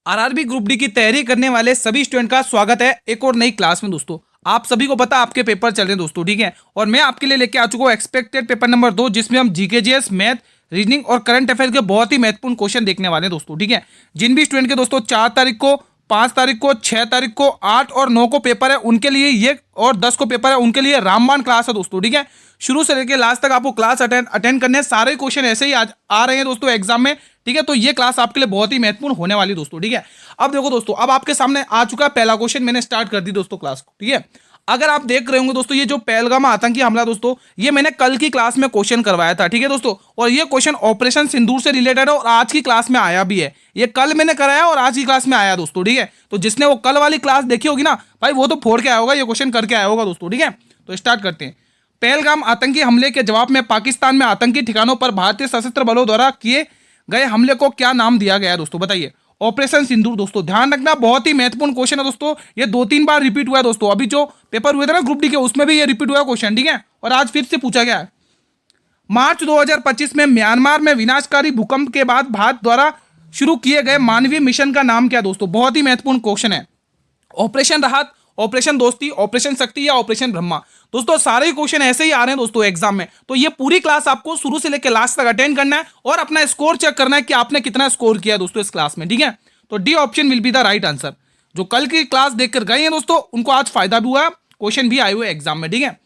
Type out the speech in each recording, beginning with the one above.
RRB group D की तैयारी करने वाले सभी स्टूडेंट का स्वागत है एक और नई क्लास में। दोस्तों आप सभी को पता आपके पेपर चल रहे हैं दोस्तों, ठीक है। और मैं आपके लिए लेके आ चुका हूँ एक्सपेक्टेड पेपर नंबर 2, जिसमें हम जीके जीएस, मैथ, रीजनिंग और करंट अफेयर के बहुत ही महत्वपूर्ण क्वेश्चन देखने वाले हैं दोस्तों, ठीक है। जिन भी स्टूडेंट के दोस्तों 4 तारीख को, 5 तारीख को, 6 तारीख को, 8 और 9 को पेपर है उनके लिए ये, और 10 को पेपर है उनके लिए रामबाण क्लास है दोस्तों, ठीक है। शुरू से लेकर लास्ट तक आपको क्लास अटेंड करने, सारे क्वेश्चन ऐसे ही आज आ रहे हैं दोस्तों एग्जाम में, ठीक है। तो ये क्लास आपके लिए बहुत ही महत्वपूर्ण होने वाली दोस्तों, ठीक है। अब देखो दोस्तों, अब आपके सामने आ चुका है पहला क्वेश्चन, मैंने स्टार्ट कर दी दोस्तों क्लास को, ठीक है। अगर आप देख रहे होंगे दोस्तों, ये जो पहलगाम आतंकी हमला दोस्तों, ये मैंने कल की क्लास में क्वेश्चन करवाया था, ठीक है दोस्तों। और ये क्वेश्चन ऑपरेशन सिंदूर से रिलेटेड है और आज की क्लास में आया भी है। ये कल मैंने कराया और आज की क्लास में आया दोस्तों, ठीक है। तो जिसने वो कल वाली क्लास देखी होगी ना भाई, वो तो फोड़ के आया होगा, ये क्वेश्चन करके आया होगा दोस्तों, ठीक है। तो स्टार्ट करते हैं। पहलगाम आतंकी हमले के जवाब में पाकिस्तान में आतंकी ठिकानों पर भारतीय सशस्त्र बलों द्वारा किए गए हमले को क्या नाम दिया गया है दोस्तों, बताइए। ऑपरेशन सिंदूर दोस्तों, ध्यान रखना, बहुत ही महत्वपूर्ण क्वेश्चन है दोस्तों। ये 2-3 बार रिपीट हुआ है दोस्तों, अभी जो पेपर हुए थे ना ग्रुप डी के, उसमें भी ये रिपीट हुआ क्वेश्चन, ठीक है। और आज फिर से पूछा गया है। मार्च 2025 में म्यांमार में विनाशकारी भूकंप के बाद भारत द्वारा शुरू किए गए मानवीय मिशन का नाम क्या दोस्तों, बहुत ही महत्वपूर्ण क्वेश्चन है। ऑपरेशन राहत, ऑपरेशन दोस्ती, ऑपरेशन शक्ति या ऑपरेशन ब्रह्मा। दोस्तों सारे क्वेश्चन ऐसे ही आ रहे हैं दोस्तों एग्जाम में, तो ये पूरी क्लास आपको शुरू से लेकर लास्ट तक अटेंड करना है और अपना स्कोर चेक करना है कि आपने कितना स्कोर किया दोस्तों इस क्लास में, ठीक है। तो D option will be the right answer. जो कल की क्लास देखकर गए हैं दोस्तों, उनको आज फायदा भी हुआ, क्वेश्चन भी आए हुए एग्जाम में, ठीक है।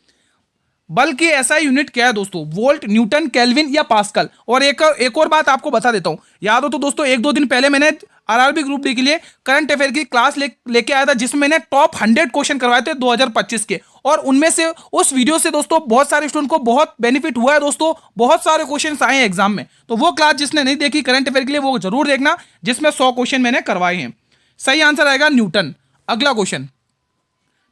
बल की ऐसा यूनिट क्या है दोस्तों, वोल्ट, न्यूटन, केल्विन या पास्कल। और एक और बात आपको बता देता हूं, याद हो तो दोस्तों 1-2 दिन पहले मैंने आरआरबी ग्रुप डी के लिए करंट अफेयर की क्लास लेके आया था, जिसमें मैंने टॉप 100 क्वेश्चन करवाए थे 2025 के। और उनमें से उस वीडियो से दोस्तों बहुत सारे स्टूडेंट को बहुत बेनिफिट हुआ है दोस्तों, बहुत सारे क्वेश्चन आए हैं एग्जाम में। तो वो क्लास जिसने नहीं देखी करंट अफेयर के लिए, वो जरूर देखना, जिसमें 100 क्वेश्चन मैंने करवाए हैं। सही आंसर आएगा न्यूटन। अगला क्वेश्चन,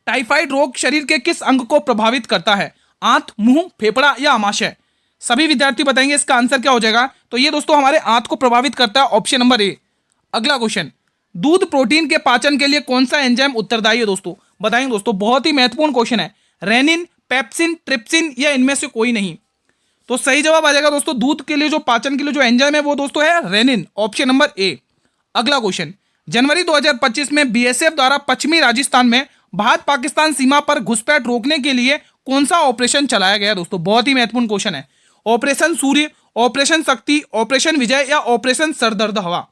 टाइफाइड रोग शरीर के किस अंग को प्रभावित करता है, आंत, मुंह, फेफड़ा या आमाशय। सभी विद्यार्थी बताएंगे इसका आंसर क्या हो जाएगा। तो ये दोस्तों हमारे आंत को प्रभावित करता है, ऑप्शन नंबर ए। अगला क्वेश्चन, दूध प्रोटीन के पाचन के लिए कौन सा एंजाइम उत्तरदायी है दोस्तों, बताएंगे दोस्तों, बहुत ही महत्वपूर्ण क्वेश्चन है। रेनिन, पेप्सिन, ट्रिप्सिन या इनमें से कोई नहीं। तो सही जवाब आ जाएगा दोस्तों, दूध के लिए जो पाचन के लिए जो एंजाइम है वो दोस्तों है रेनिन, ऑप्शन नंबर ए। अगला क्वेश्चन, जनवरी 2025 में बीएसएफ द्वारा पश्चिमी राजस्थान में भारत पाकिस्तान सीमा पर घुसपैठ रोकने के लिए कौन सा ऑपरेशन चलाया गया दोस्तों, बहुत ही महत्वपूर्ण क्वेश्चन है। ऑपरेशन सूर्य, ऑपरेशन शक्ति, ऑपरेशन विजय या ऑपरेशन सरदर्द हवा,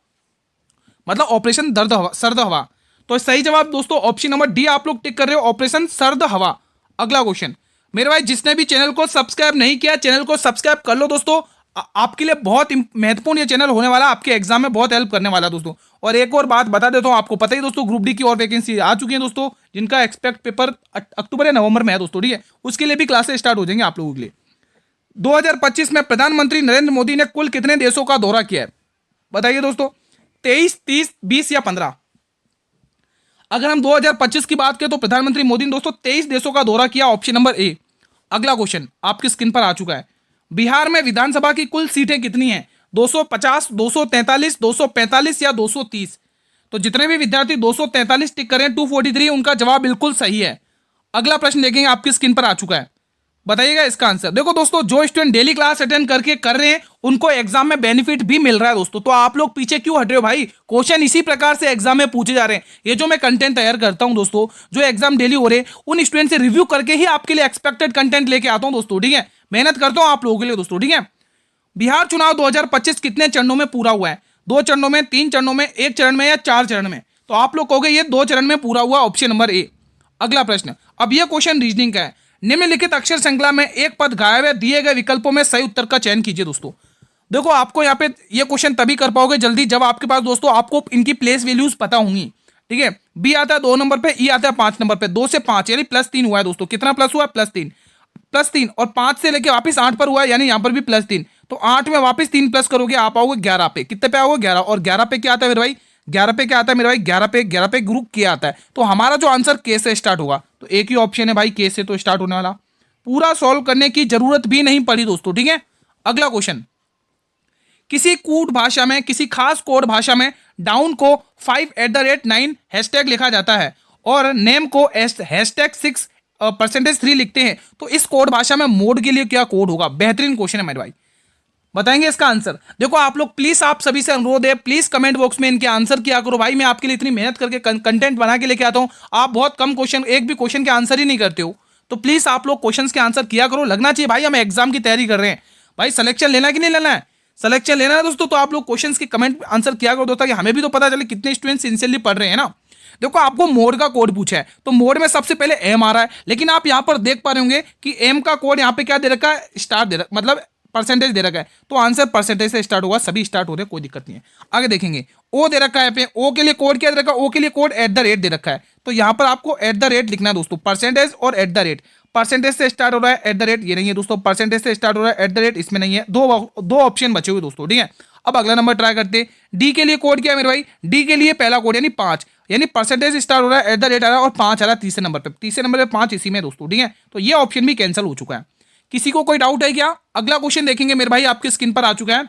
मतलब ऑपरेशन सर्द हवा। तो सही जवाब दोस्तों ऑप्शन नंबर डी आप लोग टिक कर रहे हो, ऑपरेशन सर्द हवा। अगला क्वेश्चन, मेरे भाई जिसने भी चैनल को सब्सक्राइब नहीं किया, चैनल को सब्सक्राइब कर लो दोस्तों। आपके लिए बहुत महत्वपूर्ण ये चैनल होने वाला, आपके एग्जाम में बहुत हेल्प करने वाला दोस्तों। और एक और बात बता देता हूं, आपको पता ही दोस्तों ग्रुप डी की और वैकेंसी आ चुकी है दोस्तों, जिनका एक्सपेक्ट पेपर अक्टूबर या नवंबर में है दोस्तों, ठीक है। उसके लिए भी क्लासेस स्टार्ट हो जाएंगे आप लोगों के लिए। 2025 में प्रधानमंत्री नरेंद्र मोदी ने कुल कितने देशों का दौरा किया है, बताइए दोस्तों। 23, 30, 20 या 15। अगर हम 2025 की बात करें तो प्रधानमंत्री मोदी ने दोस्तों 23 देशों का दौरा किया, ऑप्शन नंबर ए। अगला क्वेश्चन आपकी स्क्रीन पर आ चुका है। बिहार में विधानसभा की कुल सीटें कितनी हैं, 250, 243, 245 या 230। तो जितने भी विद्यार्थी 243 टिक करें, 243 उनका जवाब बिल्कुल सही है। अगला प्रश्न देखेंगे, आपकी स्क्रीन पर आ चुका है, बताइएगा इसका आंसर। देखो दोस्तों, जो स्टूडेंट डेली क्लास अटेंड करके कर रहे हैं उनको एग्जाम में बेनिफिट भी मिल रहा है दोस्तों। तो आप लोग पीछे क्यों हट रहे हो भाई, क्वेश्चन इसी प्रकार से एग्जाम में पूछे जा रहे हैं। ये जो मैं कंटेंट तैयार करता हूं दोस्तों, जो एग्जाम डेली हो रहे हैं, उन स्टूडेंट से रिव्यू करके ही आपके लिए एक्सपेक्टेड कंटेंट लेके आता हूं दोस्तों, ठीक है। मेहनत करता हूं आप लोगों के लिए दोस्तों, ठीक है। बिहार चुनाव 2025 कितने चरणों में पूरा हुआ है, 2 चरणों में, 3 चरणों में, 1 चरण में या 4 चरण में। तो आप लोग कहोगे ये 2 चरण में पूरा हुआ, ऑप्शन नंबर ए। अगला प्रश्न, अब यह क्वेश्चन रीजनिंग का है। निम्नलिखित अक्षर श्रृंखला में एक पद गायब है, दिए गए विकल्पों में सही उत्तर का चयन कीजिए दोस्तों। देखो आपको यहाँ पे ये क्वेश्चन तभी कर पाओगे जल्दी जब आपके पास दोस्तों आपको इनकी प्लेस वैल्यूज पता होंगी, ठीक है। बी आता है 2 नंबर पे, ई आता है 5 नंबर पे, 2 से 5 यानी +3 हुआ है दोस्तों। कितना प्लस हुआ है, +3, +3। और 5 से लेके वापस 8 पर हुआ है, यानी यहाँ पर भी +3। तो 8 में वापस 3 प्लस करोगे, आप आओगे 11 पे। कितने पे आओगे, 11। और 11 पे क्या आता है मेरे भाई, 11 पे क्या आता है मेरे भाई, 11 पे ग्रुप किया आता है। तो हमारा जो आंसर के से स्टार्ट होगा, तो एक ही ऑप्शन है भाई, के से तो स्टार्ट होने वाला। पूरा सॉल्व करने की जरूरत भी नहीं पड़ी दोस्तों, ठीक है। अगला क्वेश्चन, किसी कूट भाषा में, किसी खास कोड भाषा में डाउन को 5@9 हैशटैग लिखा जाता है और नेम को #6 %3 लिखते हैं। तो इस कोड भाषा में मोड के लिए क्या कोड होगा, बेहतरीन क्वेश्चन है मेरे भाई। बताएंगे इसका आंसर। देखो आप लोग प्लीज, आप सभी से अनुरोध है, प्लीज कमेंट बॉक्स में इनके आंसर किया करो भाई। मैं आपके लिए इतनी मेहनत करके कंटेंट बना के लेके आता हूं, आप बहुत कम क्वेश्चन, एक भी क्वेश्चन के आंसर ही नहीं करते हो। तो प्लीज आप लोग क्वेश्चंस के आंसर किया करो, लगना चाहिए भाई हम एग्जाम की तैयारी कर रहे हैं। भाई सिलेक्शन लेना कि नहीं लेना है, सिलेक्शन लेना है दोस्तों, तो आप लोग क्वेश्चंस के कमेंट आंसर किया करो ताकि हमें भी तो पता चले कितने स्टूडेंट सिंसियरली पढ़ रहे हैं ना। देखो आपको मोड का कोड पूछा है, तो मोड में सबसे पहले एम आ रहा है, लेकिन आप यहां पर देख पा रहे होंगे कि एम का कोड यहां पे क्या दे रखा है, स्टार दे रखा, मतलब परसेंटेज दे रखा है, तो आंसर परसेंटेज से स्टार्ट होगा, सभी स्टार्ट हो रहे हैं, कोई दिक्कत नहीं है। आगे देखेंगे ओ दे रखा है पे, ओ के लिए कोड क्या दे रखा है, ओ के लिए कोड @ दे रखा है, तो यहां पर आपको @ लिखना है दोस्तों, परसेंटेज और @ परसेंटेज से स्टार्ट हो रहा है, @ ये नहीं है दोस्तों, परसेंटेज से स्टार्ट हो रहा है, @ इसमें नहीं है, दो ऑप्शन बचे हुए दोस्तों, ठीक है। अब अगला नंबर ट्राई करते हैं। डी के लिए कोड क्या है मेरे भाई, डी के लिए पहला कोड यानी 5, यानी परसेंटेज स्टार्ट हो रहा है, @ आ रहा है और 5 आ रहा है तीसरे नंबर पे, तीसरे नंबर पे 5 इसी में दोस्तों, ठीक है। तो ये ऑप्शन भी कैंसिल हो चुका है। किसी को कोई डाउट है क्या? अगला क्वेश्चन देखेंगे मेरे भाई, आपकी स्क्रीन पर आ चुका है।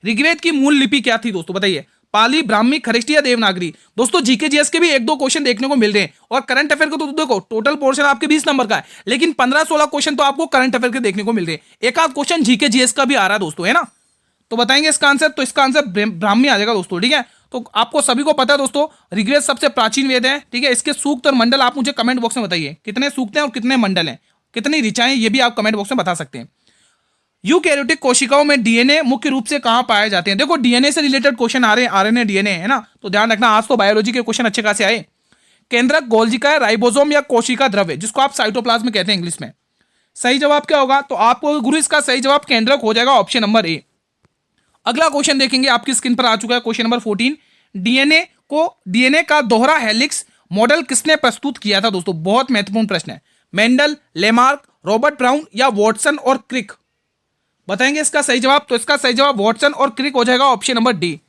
ऋग्वेद की मूल लिपि क्या थी दोस्तों, बताइए, पाली, ब्राह्मी, खरिष्टी या देवनागरी? दोस्तों जीके जीएस के भी 1-2 क्वेश्चन देखने को मिल रहे हैं, और करंट अफेयर को तो देखो टोटल पोर्शन आपके 20 नंबर का है, लेकिन 15-16 क्वेश्चन तो आपको करंट अफेयर के देखने को मिल रहे हैं, एक आध क्वेश्चन जीके जीएस का भी आ रहा है दोस्तों, है ना। तो बताएंगे इसका आंसर, तो इसका आंसर ब्राह्मी आ जाएगा दोस्तों, ठीक है। तो आपको सभी को पता है दोस्तों, ऋग्वेद सबसे प्राचीन वेद है, ठीक है। इसके सूक्त और मंडल आप मुझे कमेंट बॉक्स में बताइए, कितने सूक्त हैं और कितने मंडल हैं, कितनी ऋचाएं, ये भी आप कमेंट बॉक्स में बता सकते हैं। यूकैरियोटिक कोशिकाओं में डीएनए मुख्य रूप से कहां पाए जाते हैं? देखो डीएनए से रिलेटेड क्वेश्चन आ रहे हैं, आरएनए डीएनए, है ना, तो ध्यान रखना, आज तो बायोलॉजी के क्वेश्चन अच्छे खासे आए। केंद्रक गोल्जिका, राइबोसोम या कोशिका द्रव्य, जिसको आप साइटोप्लाज्म कहते हैं इंग्लिश में? सही जवाब क्या होगा? तो आपको गुरु इसका सही जवाब केंद्रक हो जाएगा, ऑप्शन नंबर ए। अगला क्वेश्चन देखेंगे, आपकी स्क्रीन पर आ चुका है क्वेश्चन नंबर 14। डीएनए का दोहरा हेलिक्स मॉडल किसने प्रस्तुत किया था दोस्तों? बहुत महत्वपूर्ण प्रश्न है। मेंडल, लेमार्क, रॉबर्ट ब्राउन या वॉटसन और क्रिक? बताएंगे इसका सही जवाब, तो इसका सही जवाब वॉटसन और क्रिक हो जाएगा, ऑप्शन नंबर डी।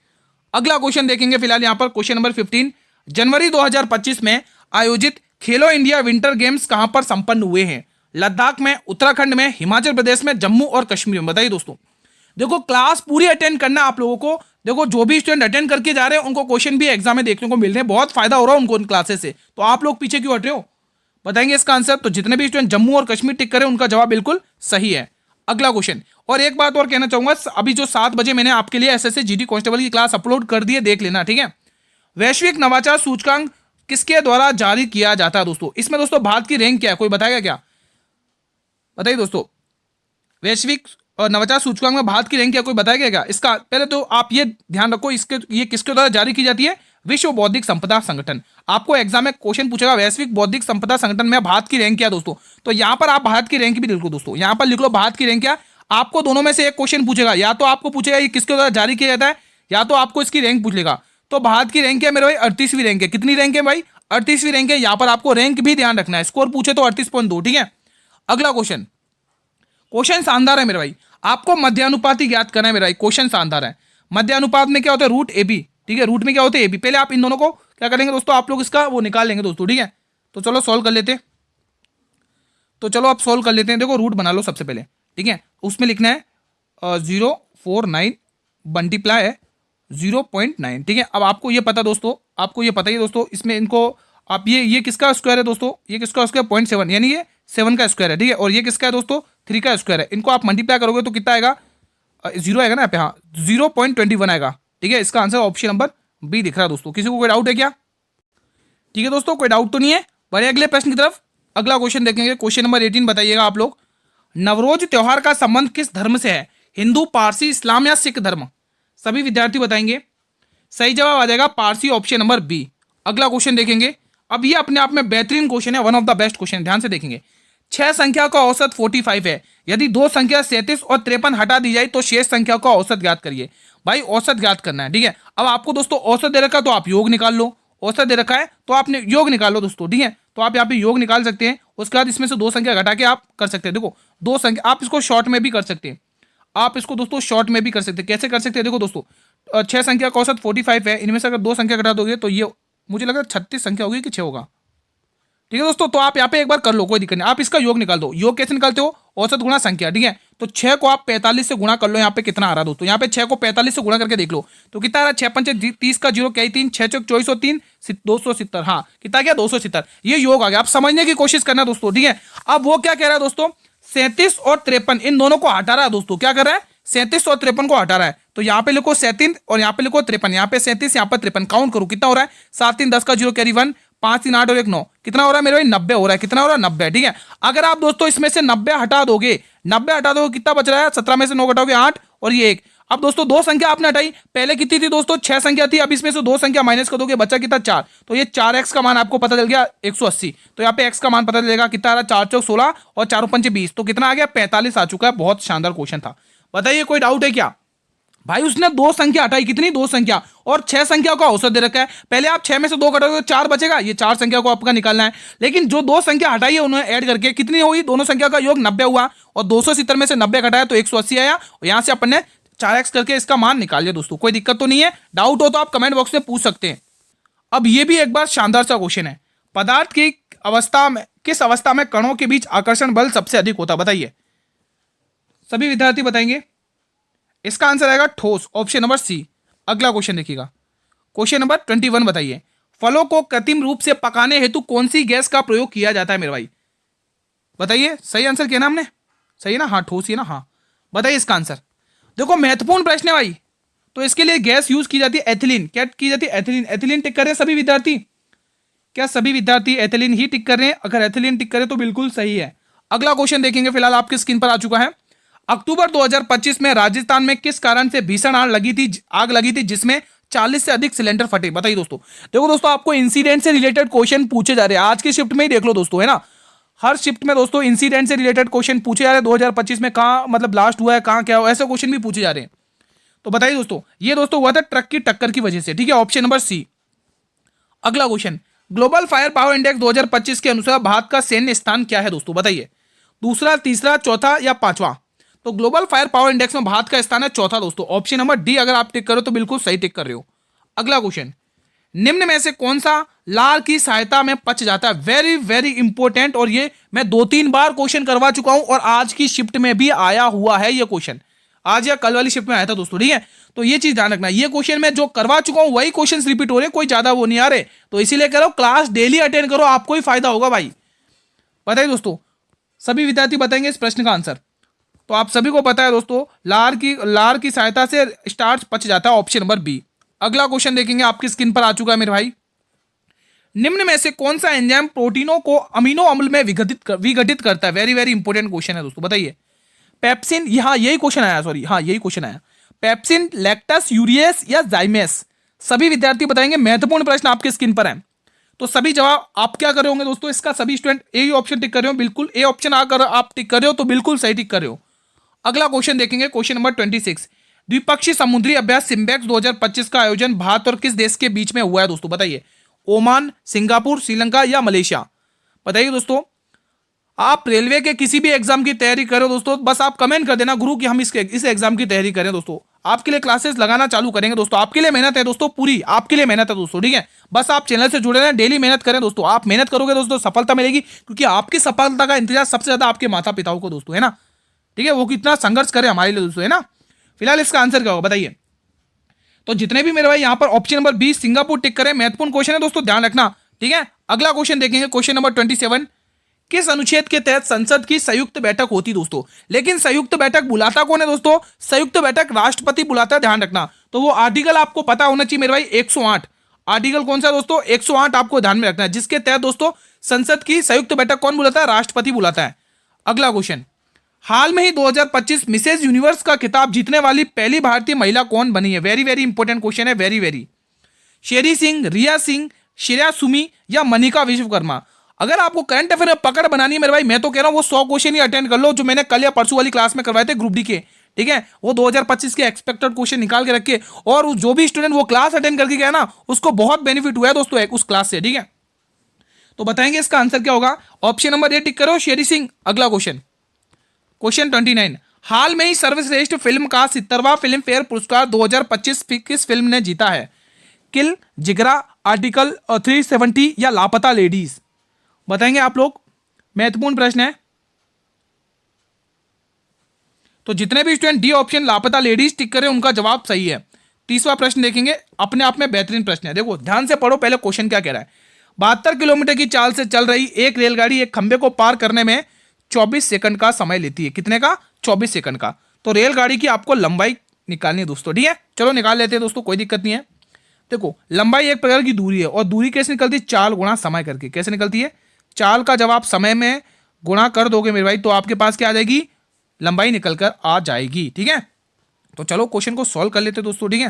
अगला क्वेश्चन देखेंगे फिलहाल यहां पर, क्वेश्चन नंबर 15। जनवरी 2025 में आयोजित खेलो इंडिया विंटर गेम्स कहां पर संपन्न हुए हैं? लद्दाख में, उत्तराखंड में, हिमाचल प्रदेश में, जम्मू और कश्मीर में? बताइए दोस्तों। देखो क्लास पूरी अटेंड करना आप लोगों को, देखो जो भी स्टूडेंट अटेंड करके जा रहे हैं उनको क्वेश्चन भी एग्जाम में देखने को मिल रहे हैं, बहुत फायदा हो रहा है उनको इन क्लासेस से, तो आप लोग पीछे क्यों हट रहे हो? बताएंगे इसका आंसर, तो जितने भी स्टूडेंट जम्मू और कश्मीर टिक करें उनका जवाब बिल्कुल सही है। अगला क्वेश्चन, और एक बात और कहना चाहूंगा, अभी जो 7 बजे मैंने आपके लिए एसएससी जीडी कांस्टेबल की क्लास अपलोड कर दी है, देख लेना, ठीक है। वैश्विक नवाचार सूचकांक किसके द्वारा जारी किया जाता है दोस्तों? इसमें दोस्तों भारत की रैंक क्या है, कोई बताएगा क्या? बताइए दोस्तों, वैश्विक और नवाचार सूचकांक में भारत की रैंक क्या, कोई बताएगा क्या? इसका पहले तो आप ये ध्यान रखो, इसके ये किसके द्वारा जारी की जाती है? विश्व बौद्धिक संपदा संगठन। आपको एग्जाम में क्वेश्चन पूछेगा वैश्विक बौद्धिक संपदा संगठन में भारत की रैंक क्या दोस्तों, तो यहां पर आप भारत की रैंक भी लिख लो दोस्तों, यहां पर लिख लो भारत की रैंक क्या। आपको दोनों में से एक क्वेश्चन पूछेगा, या तो आपको पूछेगा ये किसके द्वारा जारी किया जाता है, या तो आपको इसकी रैंक पूछ लेगा। तो भारत की रैंक क्या मेरे भाई? 38वीं रैंक है। कितनी रैंक है भाई? 38वीं रैंक है। यहां पर आपको रैंक भी ध्यान रखना है, स्कोर पूछे तो 38.2, ठीक है। अगला क्वेश्चन, क्वेश्चन शानदार है मेरे भाई, आपको मध्यानुपाती ज्ञात करना है मेरे भाई, क्वेश्चन शानदार है। मध्यानुपात में क्या होता है? रूट ए बी, ठीक है, रूट में क्या होते हैं? A B. पहले आप इन दोनों को क्या करेंगे दोस्तों, आप लोग इसका वो निकाल लेंगे दोस्तों, ठीक है। तो चलो सॉल्व कर लेते हैं, तो चलो आप सॉल्व कर लेते हैं। देखो रूट बना लो सबसे पहले, ठीक है, उसमें लिखना है 049 मल्टीप्लाई है 0.9, ठीक है। अब आपको ये पता दोस्तों, आपको ये पता ही दोस्तों, इसमें इनको आप ये किसका स्क्वायर है दोस्तों? ये किसका स्क्वायर? 0.7, यानी ये 7 का स्क्वायर है, ठीक है। और ये किसका है दोस्तों? 3 का स्क्वायर है। इनको आप मल्टीप्लाई करोगे तो कितना आएगा? 0 आएगा ना यहाँ पे, हाँ 0.21 आएगा, ठीक है। इसका आंसर ऑप्शन नंबर बी दिख रहा है दोस्तों। किसी को कोई डाउट है क्या? ठीक है दोस्तों, कोई डाउट तो नहीं है। बढ़िया, अगले प्रश्न की तरफ। अगला क्वेश्चन देखेंगे, क्वेश्चन नंबर 18 बताइएगा आप लोग। नवरोज त्योहार का संबंध किस धर्म से है? हिंदू, पारसी, इस्लाम या सिख धर्म? सभी विद्यार्थी बताएंगे। सही जवाब आ जाएगा पारसी, ऑप्शन नंबर बी। अगला क्वेश्चन देखेंगे, अब ये अपने आप में बेहतरीन क्वेश्चन है, one of the best question, ध्यान से देखेंगे। 6 संख्या का औसत 45 है, यदि 2 संख्या 37 और 53 हटा दी जाए तो शेष संख्या का औसत ज्ञात करिए। भाई औसत ज्ञात करना है, ठीक है। अब आपको दोस्तों औसत दे रखा है तो आप योग निकाल लो, औसत दे रखा है तो आपने योग निकाल लो दोस्तों, ठीक है। तो आप यहाँ पे योग निकाल सकते हैं, उसके बाद इसमें से 2 संख्या घटा के आप कर सकते हैं। देखो 2 संख्या, आप इसको शॉर्ट में भी कर सकते हैं, आप इसको दोस्तों शॉर्ट में भी कर सकते हैं। कैसे कर सकते हैं? देखो दोस्तों 6 संख्या का औसत 45 है, इनमें से अगर 2 संख्या घटा दोगे तो ये मुझे लगा 36 संख्या होगी कि 6 होगा, ठीक है दोस्तों। तो आप यहाँ पे एक बार कर लो, कोई दिक्कत नहीं। आप इसका योग निकाल दो। योग कैसे निकालते हो? औसत गुणा संख्या, ठीक है। तो 6 को आप 45 से गुणा कर लो, यहाँ पे कितना आ रहा है दोस्तों? यहाँ पे 6 को 45 से गुणा करके देख लो तो कितना आ रहा है? 6 पंचे 30 का 0 क्या 3, 6 चौक 24 और 3 270, हाँ कितना गया? 270। ये योग आ गया। आप समझने की कोशिश करना दोस्तों, ठीक है। अब वो क्या कह रहा है दोस्तों? 37 और 53 इन दोनों को हटा रहा है दोस्तों। क्या कर रहा है? 37 और 53 को हटा रहा है, तो यहाँ पे लिखो 37 और यहाँ पे लिखो 53, यहाँ पे 37 यहाँ पर 53, काउंट करो कितना हो रहा है, 7 3 10 का 0 कैरी 1, 5 3 8 और 1 9, कितना हो रहा है मेरे भाई 90 हो रहा है, कितना हो रहा है 90, ठीक है। अगर आप दोस्तों इसमें से 90 हटा दोगे, 90 हटा दोगे कितना बच रहा है, 17 में से 9 घटाओगे 8 और ये 1। अब दोस्तों दो संख्या आपने हटाई, पहले कितनी थी दोस्तों 6 संख्या थी, अब इसमें से दो संख्या माइनस कर दोगे बचा कितना 4, तो ये 4x का मान आपको पता चल गया 180, तो यहाँ पे x का मान पता चलेगा कितना आ रहा है, 4 चौक 16 और 4 पंचे 20, तो कितना आ गया 45 आ चुका है। बहुत शानदार क्वेश्चन था, बताइए कोई डाउट है क्या भाई। उसने दो संख्या हटाई, कितनी दो संख्या, और 6 संख्या का औसत दे रखा है, पहले आप 6 में से 2 घटाओगे तो 4 बचेगा, ये 4 संख्या को आपका निकालना है, लेकिन जो दो संख्या हटाई है उन्होंने ऐड करके कितनी हुई, दोनों संख्या का योग 90 हुआ, और 270 में से 90 घटाया तो 180 आया, और यहां से अपन ने 4x करके इसका मान निकाल लिया दोस्तों। कोई दिक्कत तो नहीं है, डाउट हो तो आप कमेंट बॉक्स में पूछ सकते हैं। अब ये भी एक बार शानदार सा क्वेश्चन है, पदार्थ की अवस्था में किस अवस्था में कणों के बीच आकर्षण बल सबसे अधिक होता, बताइए, सभी विद्यार्थी बताएंगे। इसका आंसर आएगा ठोस, ऑप्शन नंबर सी। अगला क्वेश्चन देखिएगा, क्वेश्चन नंबर 21 बताइए, फलों को कृत्रिम रूप से पकाने हेतु कौन सी गैस का प्रयोग किया जाता है मेरे भाई, बताइए। सही आंसर क्या ना हमने, सही है ना, हाँ ठोस ही ना, हाँ बताइए इसका आंसर। देखो महत्वपूर्ण प्रश्न है भाई, तो इसके लिए गैस यूज की जाती है एथिलीन, क्या की जाती है एथिलीन, एथिलीन टिक कर रहे हैं सभी विद्यार्थी, क्या सभी विद्यार्थी एथिलीन ही टिक कर रहे हैं, अगर एथिलीन टिक करें तो बिल्कुल सही है। अगला क्वेश्चन देखेंगे, फिलहाल आपकी स्क्रीन पर आ चुका है। अक्टूबर 2025 में राजस्थान में किस कारण से भीषण आग लगी थी जिसमें 40 से अधिक सिलेंडर फटे, बताइए दोस्तों। देखो दोस्तों आपको इंसिडेंट से रिलेटेड क्वेश्चन पूछे जा रहे हैं, आज की शिफ्ट में ही देख लो दोस्तों, है ना, हर शिफ्ट में दोस्तों इंसिडेंट से रिलेटेड क्वेश्चन पूछे जा रहे हैं। 2025 में कहां मतलब ब्लास्ट हुआ है, कहां क्या हुआ, ऐसे क्वेश्चन भी पूछे जा रहे हैं। तो बताइए दोस्तों, ये दोस्तों हुआ था ट्रक की टक्कर की वजह से, ठीक है, ऑप्शन नंबर सी। अगला question, global fire power index 2025 के अनुसार भारत का सैन्य स्थान क्या है दोस्तों, बताइए, दूसरा, तीसरा, चौथा या पांचवा। तो ग्लोबल फायर पावर इंडेक्स में भारत का स्थान है चौथा दोस्तों, ऑप्शन नंबर डी अगर आप टिक करो तो बिल्कुल सही टिक कर रहे हो। अगला क्वेश्चन, निम्न में से कौन सा लार की सहायता में पच जाता है, वेरी वेरी इंपॉर्टेंट, और ये मैं 2-3 बार क्वेश्चन करवा चुका हूं और आज की शिफ्ट में भी आया हुआ है ये क्वेश्चन, आज या कल वाली शिफ्ट में आया था दोस्तों, ठीक है। तो ये चीज ध्यान रखना, ये क्वेश्चन मैं जो करवा चुका हूं वही क्वेश्चन रिपीट हो रहे हैं, कोई ज्यादा वो नहीं आ रहे, तो इसीलिए कह रहा हूं क्लास डेली अटेंड करो, आपको ही फायदा होगा भाई। बताइए दोस्तों, सभी विद्यार्थी बताएंगे इस प्रश्न का आंसर। तो आप सभी को पता है दोस्तों, लार की सहायता से स्टार्च पच जाता है, ऑप्शन नंबर बी। अगला क्वेश्चन देखेंगे, आपकी स्क्रीन पर आ चुका है मेरे भाई, निम्न में से कौन सा एंजाइम प्रोटीनों को अमीनो अम्ल में विघटित करता है, वेरी वेरी इंपॉर्टेंट क्वेश्चन है दोस्तों, बताइए। पेप्सिन, हाँ यही क्वेश्चन आया, सॉरी हाँ यही क्वेश्चन आया, पेप्सिन, लैक्टस यूरियस या जाइमेस, सभी विद्यार्थी बताएंगे, महत्वपूर्ण प्रश्न आपके स्क्रीन पर है। तो सभी जवाब आप क्या कर रहे होंगे दोस्तों, इसका सभी स्टूडेंट ए ऑप्शन टिक कर रहे हो, बिल्कुल ए ऑप्शन अगर आप टिक कर रहे हो तो बिल्कुल सही टिक कर रहे हो। अगला क्वेश्चन देखेंगे, क्वेश्चन नंबर 26, द्विपक्षीय समुद्री अभ्यास सिम्बेक्स 2025 का आयोजन भारत और किस देश के बीच में हुआ है दोस्तों, बताइए। ओमान, सिंगापुर, श्रीलंका या मलेशिया, बताइए दोस्तों। आप रेलवे के किसी भी एग्जाम की तैयारी करो दोस्तों, बस आप कमेंट कर देना गुरु कि हम इस एग्जाम की तैयारी करें दोस्तों, आपके लिए क्लासेस लगाना चालू करेंगे दोस्तों, आपके लिए मेहनत है दोस्तों, पूरी आपके लिए मेहनत है दोस्तों, ठीक है। बस आप चैनल से जुड़े रहें, डेली मेहनत करें दोस्तों, आप मेहनत करोगे दोस्तों सफलता मिलेगी, क्योंकि आपकी सफलता का इंतजार सबसे ज्यादा आपके माता पिताओं को दोस्तों, है ना, ठीक है, वो कितना संघर्ष करे हमारे लिए दोस्तों, है ना। फिलहाल इसका आंसर क्या होगा बताइए। तो जितने भी मेरे भाई यहाँ पर ऑप्शन नंबर 20 सिंगापुर टिक करें, महत्वपूर्ण क्वेश्चन है दोस्तों, ध्यान रखना, ठीक है। अगला क्वेश्चन देखेंगे, क्वेश्चन नंबर 27, किस अनुच्छेद के तहत संसद की संयुक्त बैठक होती दोस्तों, लेकिन संयुक्त बैठक बुलाता कौन है दोस्तों, संयुक्त बैठक राष्ट्रपति बुलाता है, ध्यान रखना। तो वो आर्टिकल आपको पता होना चाहिए मेरे भाई, 108, आर्टिकल कौन सा दोस्तों, 108 आपको ध्यान में रखना है, जिसके तहत दोस्तों संसद की संयुक्त बैठक कौन बुलाता है, राष्ट्रपति बुलाता है। अगला क्वेश्चन, हाल में ही 2025 मिसेज यूनिवर्स का खिताब जीतने वाली पहली भारतीय महिला कौन बनी है, वेरी वेरी इंपॉर्टेंट क्वेश्चन है, वेरी वेरी। शेरी सिंह, रिया सिंह, श्रेया सुमी या मनिका विश्वकर्मा। अगर आपको करंट अफेयर में पकड़ बनानी है मेरे भाई, मैं तो कह रहा हूं वो 100 क्वेश्चन ही अटेंड कर लो जो मैंने कल या परसों वाली क्लास में करवाए थे ग्रुप डी के, ठीक है। वो 2025 के एक्सपेक्टेड क्वेश्चन निकाल के रखे, और जो भी स्टूडेंट वो क्लास अटेंड करके गया ना उसको बहुत बेनिफिट हुआ है दोस्तों उस क्लास से, ठीक है। तो बताएंगे इसका आंसर क्या होगा, ऑप्शन नंबर ए टिक करो, शेरी सिंह। अगला क्वेश्चन, क्वेश्चन 29, हाल में ही सर्वश्रेष्ठ फिल्म का 70वां फिल्म फेयर पुरस्कार 2025 किस फिल्म ने जीता है, किल, जिगरा, आर्टिकल 370 या लापता लेडीज, बताएंगे आप लोग, महत्वपूर्ण प्रश्न है। तो जितने भी स्टूडेंट डी ऑप्शन लापता लेडीज टिक करें उनका जवाब सही है। 30वां प्रश्न देखेंगे, अपने आप में बेहतरीन प्रश्न है, देखो ध्यान से पढ़ो, पहले क्वेश्चन क्या कह रहा है। 72 किलोमीटर की चाल से चल रही एक रेलगाड़ी एक खंबे को पार करने में 24 सेकंड का समय लेती है, कितने का, 24 सेकंड का। तो रेलगाड़ी की आपको लंबाई निकालनी है दोस्तों, ठीक है। चलो निकाल लेते हैं दोस्तों, कोई दिक्कत नहीं है। देखो लंबाई एक प्रकार की दूरी है, और दूरी कैसे निकलती है? चाल गुणा समय करके। कैसे निकलती है? चाल का जब आप समय में गुणा कर दोगे मेरे भाई, तो आपके पास क्या आ जाएगी? लंबाई निकल कर आ जाएगी, ठीक है। तो चलो क्वेश्चन को सॉल्व कर लेते हैं दोस्तों, ठीक है।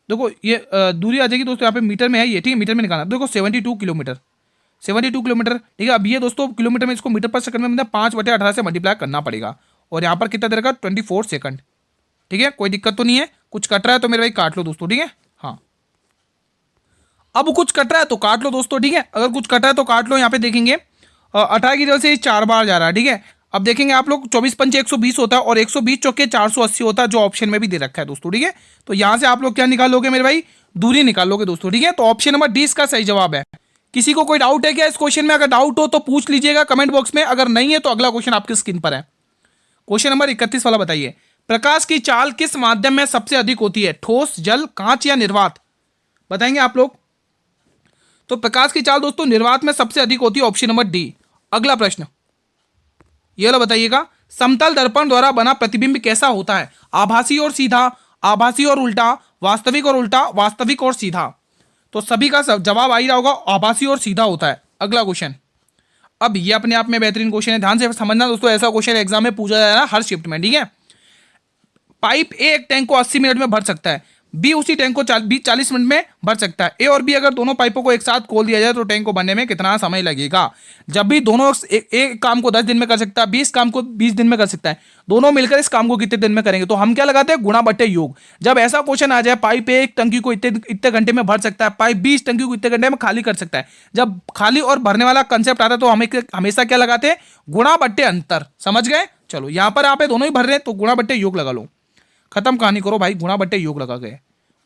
देखो ये दूरी आ जाएगी दोस्तों, यहाँ पे मीटर में है ये, ठीक है। मीटर में निकालना, देखो 72 किलोमीटर, 72 किलोमीटर, ठीक है। अब ये दोस्तों किलोमीटर में, इसको मीटर पर सेकंड में मतलब 5/18 से मल्टीप्लाई करना पड़ेगा। और यहाँ पर कितना दे रखा? 24 सेकंड, ठीक है। कोई दिक्कत तो नहीं है? कुछ कट रहा है तो मेरे भाई काट लो दोस्तों, ठीक है। हाँ, अब कुछ कट रहा है तो काट लो दोस्तों, ठीक है। अगर कुछ कट रहा है तो काट लो। यहाँ पे देखेंगे 18 की जगह से 4 बार जा रहा है, ठीक है। अब देखेंगे आप लोग 24 पंचे 120 होता है, और 120 चौके 480 होता है, जो ऑप्शन में भी दे रखा है दोस्तों, ठीक है। तो यहां से आप लोग क्या निकालोगे मेरे भाई? दूरी निकालोगे दोस्तों, ठीक है। तो ऑप्शन नंबर डी इसका सही जवाब है। किसी को कोई डाउट है क्या इस क्वेश्चन में? अगर डाउट हो तो पूछ लीजिएगा कमेंट बॉक्स में, अगर नहीं है तो अगला क्वेश्चन आपकी स्क्रीन पर है। क्वेश्चन नंबर 31 वाला बताइए, प्रकाश की चाल किस माध्यम में सबसे अधिक होती है? ठोस, जल, कांच या निर्वात? बताएंगे आप लोग। तो प्रकाश की चाल दोस्तों निर्वात में सबसे अधिक होती है, ऑप्शन नंबर डी। अगला प्रश्न ये वाला बताइएगा, समतल दर्पण द्वारा बना प्रतिबिंब कैसा होता है? आभासी और सीधा, आभासी और उल्टा, वास्तविक और उल्टा, वास्तविक और सीधा? तो सभी का जवाब आ ही रहा होगा, आभासी और सीधा होता है। अगला क्वेश्चन, अब ये अपने आप में बेहतरीन क्वेश्चन है, ध्यान से समझना दोस्तों। ऐसा क्वेश्चन एग्जाम में पूछा जाएगा हर शिफ्ट में, ठीक है। पाइप ए एक टैंक को 80 मिनट में भर सकता है, बी उसी टैंक को 40 मिनट में भर सकता है। ए और बी अगर दोनों पाइपों को एक साथ खोल दिया जाए तो टैंक को भरने में कितना समय लगेगा? जब भी दोनों एक काम को 10 दिन में कर सकता है, 20 काम को 20 दिन में कर सकता है, दोनों मिलकर इस काम को कितने दिन में करेंगे? तो हम क्या लगाते हैं? गुणा बट्टे योग। जब ऐसा क्वेश्चन आ जाए, पाइप एक टंकी को इतने घंटे में भर सकता है, पाइप 20 टंकी को इतने घंटे में खाली कर सकता है, जब खाली और भरने वाला कंसेप्ट आता है तो हमें हमेशा क्या लगाते हैं? गुणा बट्टे अंतर। समझ गए? चलो यहां पर आप दोनों ही भर रहे हैं तो गुणा बट्टे योग लगा लो, खत्म कहानी करो भाई। गुणा बट्टे योग लगा के,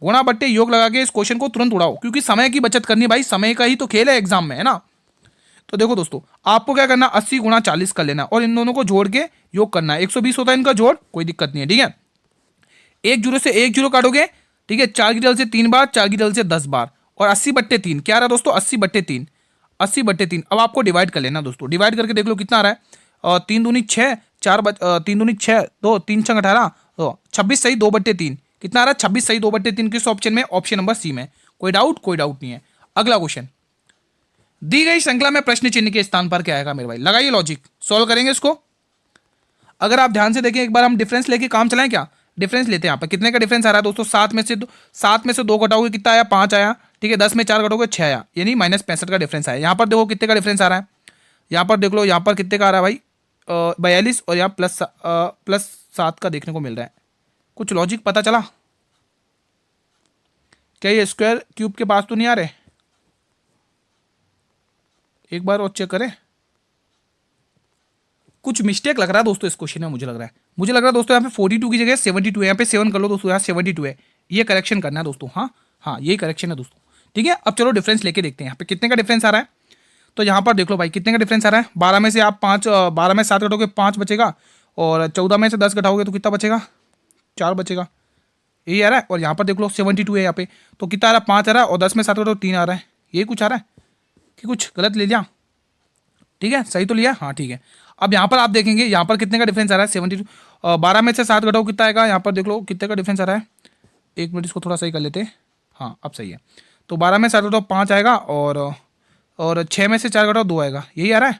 गुणा बट्टे योग लगा के इस क्वेश्चन को तुरंत उड़ाओ, क्योंकि समय की बचत करनी भाई, समय का ही तो खेल है एग्जाम में, है ना। तो देखो दोस्तों, आपको क्या करना, 80 गुणा 40 कर लेना, और इन दोनों को जोड़ के योग करना है। 120 होता है इनका जोड़, कोई दिक्कत नहीं है, ठीक है। एक जीरो से एक जीरो काटोगे, ठीक है। 4 की डबल से 3 बार, 4 की डबल से 10 बार, और 80/3 क्या आ रहा है दोस्तों? 80/3, 80/3। अब आपको डिवाइड कर लेना दोस्तों, डिवाइड करके देख लो कितना आ रहा है। और 3 दूनी 6, 3 दूनी 6, 2 3 6 18, तो 26 सही 2/3 कितना आ रहा है? 26 सही 2/3 किस ऑप्शन में? ऑप्शन नंबर सी में। कोई डाउट? कोई डाउट नहीं है। अगला क्वेश्चन, दी गई श्रृंखला में प्रश्न चिन्ह के स्थान पर क्या आएगा मेरे भाई? लगाइए लॉजिक, सॉल्व करेंगे इसको। अगर आप ध्यान से देखें, एक बार हम डिफरेंस लेके काम चलाएं क्या? डिफरेंस लेते हैं। यहाँ पर कितने का डिफरेंस आ रहा है दोस्तों? 7 में से 2 घटाओगे कितना आया? 5 आया, ठीक है। 10 में 4 घटाओगे 6 आया, यानी -65 का डिफरेंस आया। यहाँ पर देखो कितने का डिफरेंस आ रहा है, यहाँ पर देख लो, यहाँ पर कितने का आ रहा है भाई? 42, और यहाँ +7 का देखने को मिल रहा है। कुछ लॉजिक पता चला क्या? ये स्क्वायर क्यूब के पास तो नहीं आ रहे? एक बार और चेक करें। कुछ मिस्टेक लग रहा है दोस्तों इस क्वेश्चन में, मुझे लग रहा है दोस्तों, यहाँ पे 42 की जगह 72 है, यहाँ पे 7 कर लो दोस्तों, यहाँ 72 है। ये करेक्शन करना है दोस्तों, हाँ हाँ, यही करेक्शन है दोस्तों, ठीक है। अब चलो डिफरेंस लेके देखते हैं यहाँ पे कितने का डिफरेंस आ रहा है। तो यहाँ पर देख लो भाई कितने का डिफरेंस आ रहा है। 12 में से आप 12 में 7 घटाओगे 5 बचेगा, और 14 में से 10 घटाओगे तो कितना बचेगा? 4 बचेगा, यही आ रहा है। और यहाँ पर देख लो 72 है यहाँ पे, तो कितना आ रहा है? 5 आ रहा है, और 10 में 7 घटाओ 3 आ रहा है। यही कुछ आ रहा है कि कुछ गलत ले लिया? ठीक है, सही तो लिया, हाँ ठीक है। अब यहाँ पर आप देखेंगे, यहाँ पर कितने का डिफरेंस आ रहा है? 72। 12 में से 7 घटाओ कितना आएगा? यहाँ पर देख लो कितने का डिफरेंस आ रहा है। एक मिनट, इसको थोड़ा सही कर लेते हैं, हाँ अब सही है। तो 12 में 7 घटाओ 5 आएगा, और 6 में से 4 घटाओ 2 आएगा, यही आ रहा है।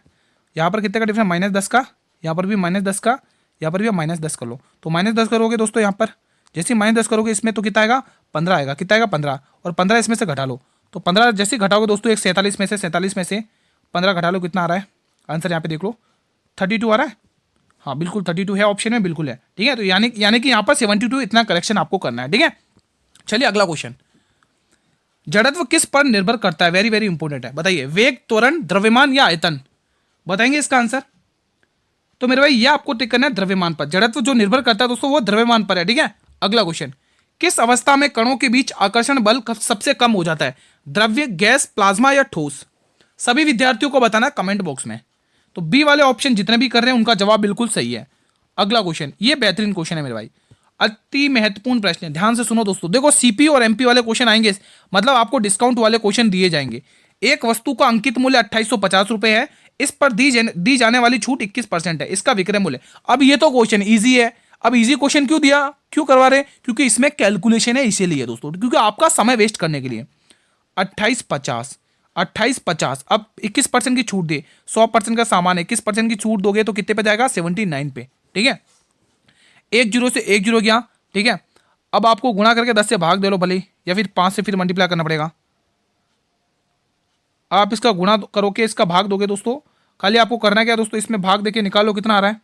यहाँ पर कितने का डिफरेंस? -10 का, यहाँ पर भी -10 का, यहाँ पर भी -10 कर लो। तो -10 करोगे दोस्तों, यहाँ पर जैसे -10 करोगे इसमें तो कितना आएगा? 15 आएगा। कितना आएगा? 15, और 15 इसमें से घटा लो, तो 15 जैसे घटाओगे दोस्तों, एक 47 में से 15 घटा लो, कितना आ रहा है आंसर? यहाँ पे देख लो 32 आ रहा है, हाँ बिल्कुल 32 है, ऑप्शन में बिल्कुल है, ठीक है। तो यानी कि यहाँ पर 72 इतना करेक्शन आपको करना है, ठीक है। चलिए अगला क्वेश्चन, जड़त्व किस पर निर्भर करता है? वेरी वेरी इंपॉर्टेंट है, बताइए। वेग, त्वरण, द्रव्यमान या आयतन? बताएंगे इसका आंसर। तो मेरे भाई ये आपको टिक करना है द्रव्यमान पर। जड़त्व जो निर्भर करता है दोस्तों वो द्रव्यमान पर है, ठीक है। अगला क्वेश्चन, किस अवस्था में कणों के बीच आकर्षण बल सबसे कम हो जाता है? द्रव्य, गैस, प्लाज्मा या ठोस? सभी विद्यार्थियों को बताना कमेंट बॉक्स में। तो बी वाले ऑप्शन जितने भी कर रहे हैं उनका जवाब बिल्कुल सही है। अगला क्वेश्चन, ये बेहतरीन क्वेश्चन है मेरे भाई, अति महत्वपूर्ण प्रश्न है, ध्यान से सुनो दोस्तों। देखो सीपी और एमपी वाले क्वेश्चन आएंगे, मतलब आपको डिस्काउंट वाले क्वेश्चन दिए जाएंगे। एक वस्तु का अंकित मूल्य 2850 रुपए है, इस पर दी जाने वाली छूट 21% है, इसका विक्रय मूल्य। अब ये तो क्वेश्चन इजी है, अब इजी क्वेश्चन क्यों दिया, क्यों करवा रहे हैं, क्योंकि इसमें कैलकुलेशन है इसीलिए दोस्तों, क्योंकि आपका समय वेस्ट करने के लिए। 2850, 2850, अब 21% की छूट दे, 100% का सामान है, 21% की छूट दोगे तो कितने पे जाएगा, 79 पे, ठीक है। एक जीरो से एक जीरो गया, ठीक है। अब आपको गुणा करके 10 से भाग दे लो भले, या फिर 5 से फिर मल्टीप्लाई करना पड़ेगा। आप इसका गुणा करोगे, इसका भाग दोगे दोस्तों, खाली आपको करना क्या दोस्तों, इसमें भाग देके निकालो कितना आ रहा है।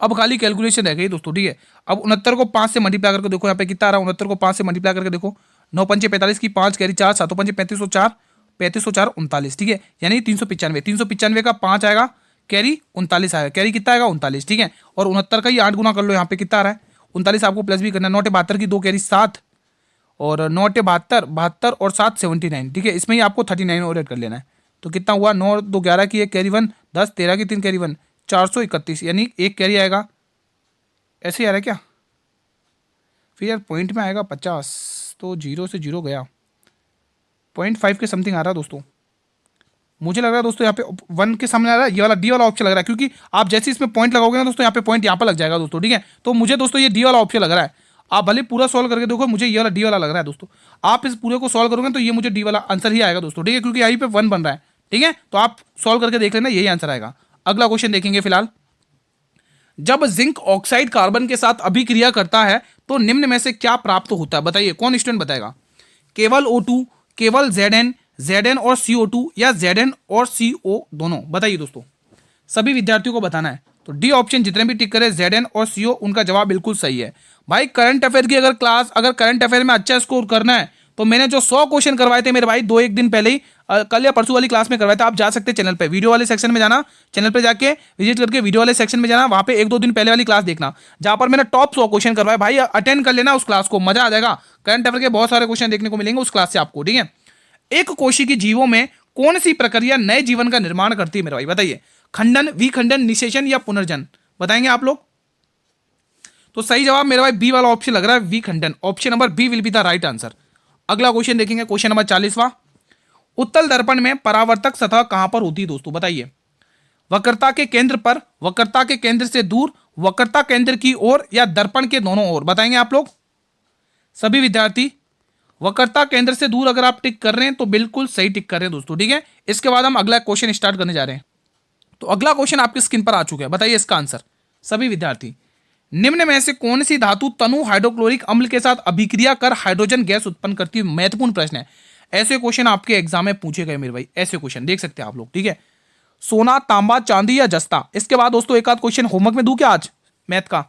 अब खाली कैलकुलेशन रह गई दोस्तों, ठीक है। अब 69 को 5 से मल्टीप्लाई करके देखो, यहाँ पे कितना आ रहा है, 69 को 5 से मल्टीप्लाई करके देखो, 9 पंचे 45 की 5 कैरी 4, 7 पंचे 3504, 3504 39, ठीक है। यानी 395, 395 का 5 आएगा, कैरी 39 आएगा, कैरी कितना आएगा 39, ठीक है। और 69 का ही 8 गुना कर लो, यहाँ पे कितना आ रहा है 39, आपको प्लस भी करना है। 9 72 की 2 कैरी 7, और 9 72, 72 और 7 79, ठीक है। इसमें ही आपको 39 और ऐड कर लेना है, तो कितना हुआ, 9 2 11 की 1 कैरी 1, 10 13 की 3 कैरी 1, 431, यानी एक कैरी आएगा, ऐसे ही आ रहा है क्या, फिर यार पॉइंट में आएगा 50, तो 0 से 0 गया, 0.5 के समथिंग आ रहा है दोस्तों। मुझे लग रहा है दोस्तों यहाँ पे 1 के सामने आ रहा है, ये वाला डी वाला ऑप्शन लग रहा है, क्योंकि आप जैसे इसमें पॉइंट लगाओगे ना दोस्तों, यहाँ पे पॉइंट यहाँ पर लग जाएगा दोस्तों, ठीक है। तो मुझे दोस्तों ये डी वाला ऑप्शन लग रहा है, आप भले पूरा सॉल्व करके देखो, मुझे ये वाला डी वाला लग रहा है दोस्तों। आप इस पूरे को सॉल्व करोगे तो ये मुझे डी वाला आंसर ही आएगा दोस्तों, ठीक है, क्योंकि यहीं पे 1 बन रहा है, ठीक है। तो आप सॉल्व करके देख लेना, यही आंसर आएगा। अगला क्वेश्चन देखेंगे फिलहाल, जब जिंक ऑक्साइड कार्बन के साथ अभिक्रिया करता है तो निम्न में से क्या प्राप्त होता है, बताइए, कौन स्टूडेंट बताएगा। केवल O2, केवल Zn और CO2, या Zn और CO दोनों, बताइए दोस्तों, सभी विद्यार्थियों को बताना है। तो डी ऑप्शन जितने भी टिक करे Zn और CO, उनका जवाब बिल्कुल सही है। भाई करंट अफेयर की अगर करंट अफेयर में अच्छा स्कोर करना है तो मैंने जो 100 क्वेश्चन करवाए थे मेरे भाई 1 दिन पहले ही, कल या परसों वाली क्लास में करवाए थे, आप जा सकते हैं चैनल पे, वीडियो वाले सेक्शन में जाना, चैनल पे जाके विजिट करके वीडियो वाले सेक्शन में जाना, वहां पे 1-2 दिन पहले वाली क्लास देखना, जहां पर मैंने टॉप 100 क्वेश्चन करवाए। भाई अटेंड कर लेना उस क्लास को, मजा आ जाएगा, करंट अफेयर के बहुत सारे क्वेश्चन देखने को मिलेंगे उस क्लास से आपको, ठीक है। एक कोशिकीय जीवों में कौन सी प्रक्रिया नए जीवन का निर्माण करती है मेरे भाई, बताइए, खंडन, विखंडन, निषेचन या पुनर्जन, बताएंगे आप लोग। तो सही जवाब मेरे भाई बी वाला ऑप्शन लग रहा है, विखंडन, option number B will be the right answer. अगला क्वेश्चन देखेंगे, क्वेश्चन नंबर 40वां, उत्तल दर्पण में परावर्तक सतह कहां पर होती है दोस्तों, बताइए। वक्रता के केंद्र पर, वक्रता के केंद्र से दूर, वक्रता केंद्र की ओर, या दर्पण के दोनों ओर, बताएंगे आप लोग सभी विद्यार्थी। वक्रता केंद्र से दूर अगर आप टिक कर रहे हैं तो बिल्कुल सही टिक कर रहे हैं दोस्तों, ठीक है। इसके बाद हम अगला क्वेश्चन स्टार्ट करने जा रहे हैं। तो अगला क्वेश्चन आपकी स्क्रीन पर आ चुका है, बताइए इसका आंसर सभी विद्यार्थी। निम्न में से कौन सी धातु तनु हाइड्रोक्लोरिक अम्ल के साथ अभिक्रिया कर हाइड्रोजन गैस उत्पन्न करती है, महत्वपूर्ण प्रश्न है। ऐसे क्वेश्चन आपके एग्जाम में पूछे गए मेरे भाई, ऐसे क्वेश्चन देख सकते हैं आप लोग, ठीक है। सोना, तांबा, चांदी या जस्ता। इसके बाद दोस्तों एक आध क्वेश्चन होमवर्क में दूं क्या आज मैथ का।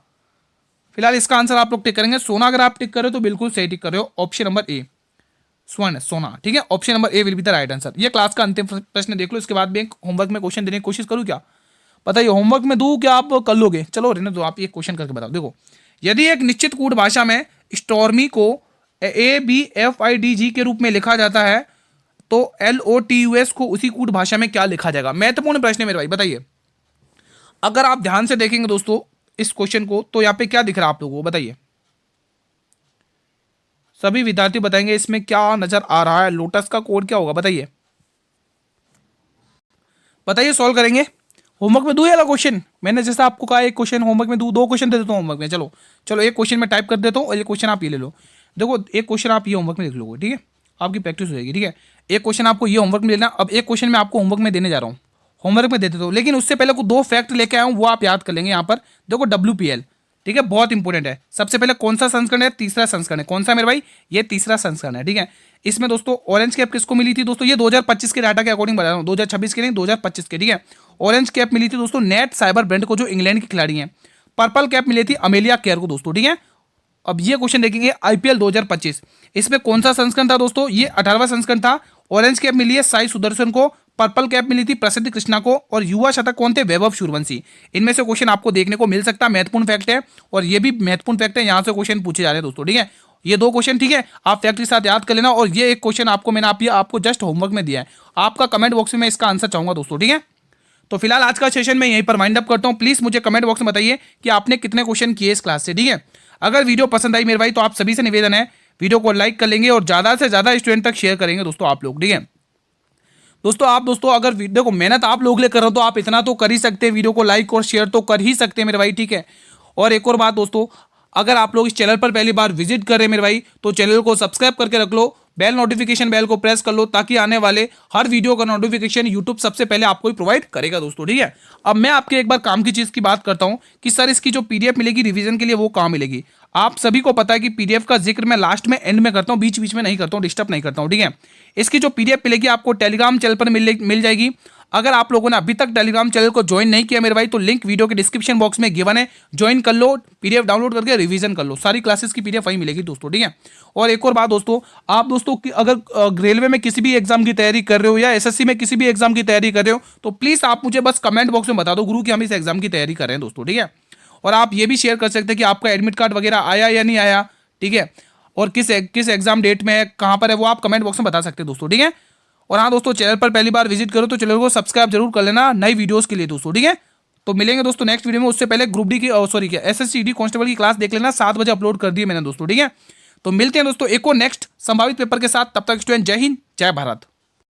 फिलहाल इसका आंसर आप लोग टिक करेंगे, सोना अगर आप टिक कर रहे हो तो बिल्कुल सही टिक कर रहे हो, ऑप्शन नंबर ए स्वर्ण, सोना, ठीक है, option number A will be the right answer. ये क्लास का अंतिम प्रश्न देख लो, इसके बाद भी होमवर्क में क्वेश्चन देने की कोशिश करूँ क्या, बताइए, होमवर्क में दूं क्या, आप कर लोगे, चलो रहने दो, आप ये क्वेश्चन करके बताओ। देखो, यदि एक निश्चित कूट भाषा में स्टॉर्मी को ABFIDG के रूप में लिखा जाता है तो LOTUS को उसी कूट भाषा में क्या लिखा जाएगा, महत्वपूर्ण प्रश्न है मेरे भाई, बताइए। अगर आप ध्यान से देखेंगे दोस्तों इस क्वेश्चन को, तो यहाँ पे क्या दिख रहा है आप लोगों को, बताइए, सभी विद्यार्थी बताएंगे इसमें क्या नजर आ रहा है, लोटस का कोड क्या होगा, बताइए, बताइए, सॉल्व करेंगे। होमवर्क में दूं ये वाला क्वेश्चन, मैंने जैसा आपको कहा एक क्वेश्चन होमवर्क में दूं, 2 क्वेश्चन दे देता हूँ होमवर्क में, चलो चलो एक क्वेश्चन में टाइप कर देता हूँ और ये क्वेश्चन आप ये ले लो। देखो एक क्वेश्चन आप ये होमवर्क में लिख लोगे, ठीक है, आपकी प्रैक्टिस हो जाएगी, ठीक है। एक क्वेश्चन आपको ये होमवर्क में लेना, अब एक क्वेश्चन मैं आपको होमवर्क में देने जा रहा हूँ, होमवर्क में दे देता हूँ, लेकिन उससे पहले को 2 फैक्ट लेके आया हूँ, वो आप याद कर लेंगे। यहाँ पर देखो WPL, ठीक है, बहुत इंपॉर्टेंट है। सबसे पहले कौन सा संस्करण है, तीसरा संस्करण है, कौन सा मेरे भाई, ये तीसरा संस्करण है, ठीक है। इसमें दोस्तों ऑरेंज कैप किसको मिली थी दोस्तों, ये 2025 के डाटा के अकॉर्डिंग बता रहा हूँ, 2026 के नहीं, 2025 के, ठीक है। ऑरेंज कैप मिली थी दोस्तों नेट साइबर ब्रांड को, जो इंग्लैंड की खिलाड़ी हैं। पर्पल कैप मिली थी अमेलिया केयर को दोस्तों, ठीक है। अब ये क्वेश्चन देखेंगे IPL 2025, इसमें कौन सा संस्करण था दोस्तों, ये 18वां संस्करण था। ऑरेंज कैप मिली है साई सुदर्शन को, पर्पल कैप मिली थी प्रसिद्ध कृष्णा को, और युवा शतक कौन थे, वैभव सूर्यवंशी। इनमें से क्वेश्चन आपको देखने को मिल सकता है, महत्वपूर्ण फैक्ट है, और ये भी महत्वपूर्ण फैक्ट है, यहाँ से क्वेश्चन पूछे जा रहे हैं दोस्तों, ठीक है। ये 2 क्वेश्चन, ठीक है, आप फैक्ट के साथ याद कर लेना, और ये एक क्वेश्चन आपको मैंने आपको जस्ट होमवर्क में दिया है, आपका कमेंट बॉक्स में मैं इसका आंसर चाहूंगा दोस्तों, ठीक है। तो फिलहाल आज का सेशन मैं यहीं पर वाइंड अप करता हूं। प्लीज मुझे कमेंट बॉक्स में बताइए कि आपने कितने क्वेश्चन किए इस क्लास से, ठीक है। अगर वीडियो पसंद आई मेरे भाई तो आप सभी से निवेदन है, वीडियो को लाइक कर लेंगे और ज्यादा से ज्यादा स्टूडेंट तक शेयर करेंगे दोस्तों आप लोग, ठीक है। दोस्तों अगर वीडियो को मेहनत आप लोग ले कर रहे हो तो आप इतना तो कर ही सकते हैं, वीडियो को लाइक और शेयर तो कर ही सकते हैं मेरे भाई, ठीक है। और एक और बात दोस्तों, अगर आप लोग इस चैनल पर पहली बार विजिट कर रहे हैं मेरे भाई, तो चैनल को सब्सक्राइब करके रख लो, बेल नोटिफिकेशन बेल को प्रेस कर लो, ताकि आने वाले हर वीडियो का नोटिफिकेशन यूट्यूब सबसे पहले आपको ही प्रोवाइड करेगा दोस्तों, ठीक है। अब मैं आपके एक बार काम की चीज़ की बात करता हूं कि सर इसकी जो पीडीएफ मिलेगी रिवीजन के लिए वो कहाँ मिलेगी। आप सभी को पता है कि पीडीएफ का जिक्र मैं लास्ट में एंड में करता हूं, बीच बीच में नहीं करता हूं, डिस्टर्ब नहीं करता हूं, ठीक है। इसकी जो पीडीएफ मिलेगी आपको टेलीग्राम चैनल पर मिल जाएगी। अगर आप लोगों ने अभी तक टेलीग्राम चैनल को ज्वाइन नहीं किया मेरे भाई, तो लिंक वीडियो के डिस्क्रिप्शन बॉक्स में गिवन है, ज्वाइन कर लो, पीडीएफ डाउनलोड करके रिवीजन कर लो, सारी क्लासेस की पीडीएफ वहीं मिलेगी दोस्तों, ठीक है। और एक और बात दोस्तों, आप दोस्तों अगर रेलवे में किसी भी एग्जाम की तैयारी कर रहे हो या एसएससी में किसी भी एग्जाम की तैयारी कर रहे हो, तो प्लीज आप मुझे बस कमेंट बॉक्स में बता दो गुरु कि हम इस एग्जाम की तैयारी कर रहे हैं दोस्तों, ठीक है। और आप ये भी शेयर कर सकते हैं कि आपका एडमिट कार्ड वगैरह आया या नहीं आया, ठीक है, और किस एग्जाम डेट में है, कहाँ पर है, वो आप कमेंट बॉक्स में बता सकते हैं दोस्तों, ठीक है। और हाँ दोस्तों, चैनल पर पहली बार विजिट करो तो चैनल को सब्सक्राइब जरूर कर लेना नई वीडियोस के लिए दोस्तों, ठीक है। तो मिलेंगे दोस्तों नेक्स्ट वीडियो में, उससे पहले ग्रुप डी की सॉरी क्या एसएससी कांस्टेबल की क्लास देख लेना, 7 बजे अपलोड कर दिए मैंने दोस्तों, ठीक है। तो मिलते हैं दोस्तों एक और नेक्स्ट संभावित पेपर के साथ, तब तक स्टूडेंट जय हिंद जय भारत।